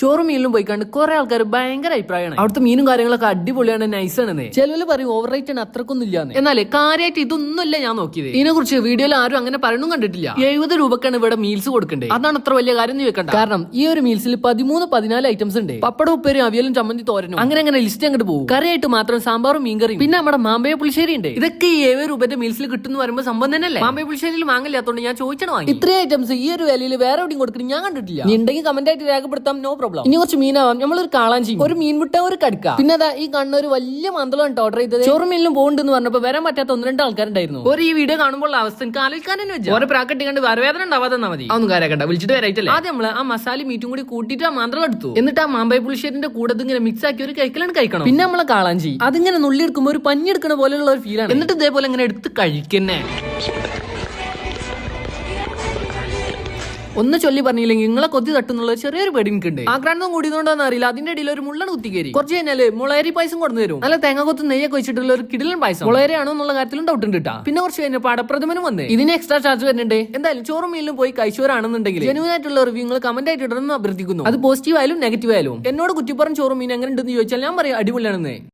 ചോറും മീനിലും പോയി കണ്ട് കുറെ ആൾക്കാർ ഭയങ്കര അഭിപ്രായമാണ്. അവിടുത്തെ മീനും കാര്യങ്ങളൊക്കെ അടിപൊളിയാണ്, നൈസാണെന്ന്. ചിലവര് പറയും ഓവർ റേറ്റ് ആണ്, അത്രക്കൊന്നും ഇല്ലാന്ന്. എന്നാലേ കാര്യമായിട്ട് ഇതൊന്നുമല്ല ഞാൻ നോക്കിയത്. ഇതിനെ കുറിച്ച് വീഡിയോയിൽ ആരും അങ്ങനെ പറയണും കണ്ടിട്ടില്ല. 70 രൂപക്കാണ് ഇവിടെ മീൽസ് കൊടുക്കേണ്ടത്. അതാണ് അത്ര വലിയ കാര്യം എന്ന് വെക്കണ്ട. കാരണം ഈ ഒരു മീൽസിൽ 13-14 ഐറ്റംസ് ഉണ്ട്. പപ്പടം, ഉപ്പേരും, അവിയലും, ചമ്മന്തി, തോരനും, അങ്ങനെ ലിസ്റ്റ് അങ്ങോട്ട് പോകും. കറിയായിട്ട് മാത്രം സാമ്പാറും മീൻകറിയും പിന്നെ നമ്മുടെ മാമ്പഴ പുളിശ്ശേരി ഉണ്ട്. ഇതൊക്കെ ഈ 70 രൂപന്റെ മീൽസിൽ കിട്ടുന്ന പറയുമ്പോൾ സംഭവം തന്നെയല്ലേ. മാമ്പഴ പുളിശ്ശേരിയിൽ മാങ്ങില്ലാത്തോണ്ട് ഞാൻ ചോദിച്ചാണ് വാങ്ങി. ഇത്രയും ഐറ്റംസ് ഈ ഒരു വിലയിൽ വേറെ എവിടെയും കൊടുക്കുന്നത് ഞാൻ കണ്ടിട്ടില്ല. ഉണ്ടെങ്കിൽ കമന്റ് ആയിട്ട് രേഖപ്പെടുത്താം, നോ പ്രോബ്ലം. ഇനി കുറച്ച് മീനാവാം. നമ്മളൊരു കാളാഞ്ചി, ഒരു മീൻ മുട്ട, ഒരു കടുക്ക, പിന്നെ അതാ ഈ കണ്ണ ഒരു വലിയ മന്ദളമാണ് ഓർഡർ ചെയ്തത്. ചോറും മീനിലും പോകുന്നുണ്ടെന്ന് പറഞ്ഞപ്പോൾ വരാൻ പറ്റാത്ത 1-2 ആൾക്കാരുണ്ടായിരുന്നു. ഒരു ഈ വീഡിയോ കാണുമ്പോൾ അവസ്ഥ ആലോചിക്കാൻ തന്നെ വെച്ചു. ഓരോ പ്രാക്കട്ടി കണ്ട് വരവേദന ഉണ്ടാവാതെന്നാ മതി. അതൊന്നും കാര്യമാക്കണ്ട, വിളിച്ചിട്ട് വരായിട്ടല്ലേ. ആദ്യം നമ്മള് ആ മസാല മീറ്റും കൂടി കൂട്ടിയിട്ട് ആ മന്ത്രം എടുത്തു. എന്നിട്ട് ആ മാമ്പഴ പുളിശ്ശേരിന്റെ കൂടെ ഇങ്ങനെ മിക്സ് ആക്കി ഒരു കഴിക്കലാണ് കഴിക്കണം. പിന്നെ നമ്മളെ കാളാഞ്ചി അതിങ്ങനെ നുള്ളി എടുക്കുമ്പോൾ ഒരു പഞ്ഞി എടുക്കുന്ന പോലെയുള്ള ഒരു ഫീലാണ്. എന്നിട്ട് ഇതേപോലെ ഇങ്ങനെ എടുത്ത് കഴിക്കുന്നേ. ഒന്ന് ചൊല്ലി പറഞ്ഞില്ലെങ്കിൽ നിങ്ങളെ കൊത്തി തട്ടുന്നുള്ള ചെറിയൊരു പേടി എനിക്കുണ്ട്. ആക്രാന്തം കൂടിയതുകൊണ്ടാന്ന് അറിയില്ല, അതിന്റെ ഇടയിൽ ഒരു മുള്ളൻ കുത്തി കയറി. കുറച്ച് കഴിഞ്ഞാല് മുളയരി പായസം കൊണ്ടു തരും. നല്ല തേങ്ങ കൊത്ത് നെയ്യൊക്കെ വെച്ചിട്ടുള്ള ഒരു കിടിലൻ പായസം. മുളയരി ആണോ എന്നുള്ള കാര്യത്തിലും ഡൗട്ട് ഉണ്ട് കേട്ടാ. പിന്നെ കുറച്ച് കഴിഞ്ഞപ്പോൾ അടപ്രഥമനും വന്നേ. ഇതിന് എക്സ്ട്രാ ചാർജ് വരുന്നുണ്ട്. എന്തായാലും ചോറും മീനിലും പോയി കഴിച്ചവരാണെന്നുണ്ടെങ്കിൽ ജെന്യൂൻ ആയിട്ടുള്ള റിവ്യൂ നിങ്ങൾ കമന്റ് ആയിട്ട് ഇടണമെന്ന് അഭ്യർത്ഥിക്കുന്നു. അത് പോസിറ്റീവ് ആയാലും നെഗറ്റീവ് ആയാലും. എന്നോട് കുറ്റിപ്പുറം ചോറും മീൻ എങ്ങനെ ഉണ്ടെന്ന് ചോദിച്ചാൽ ഞാൻ പറയാം അടിപൊളിയാണെന്ന്.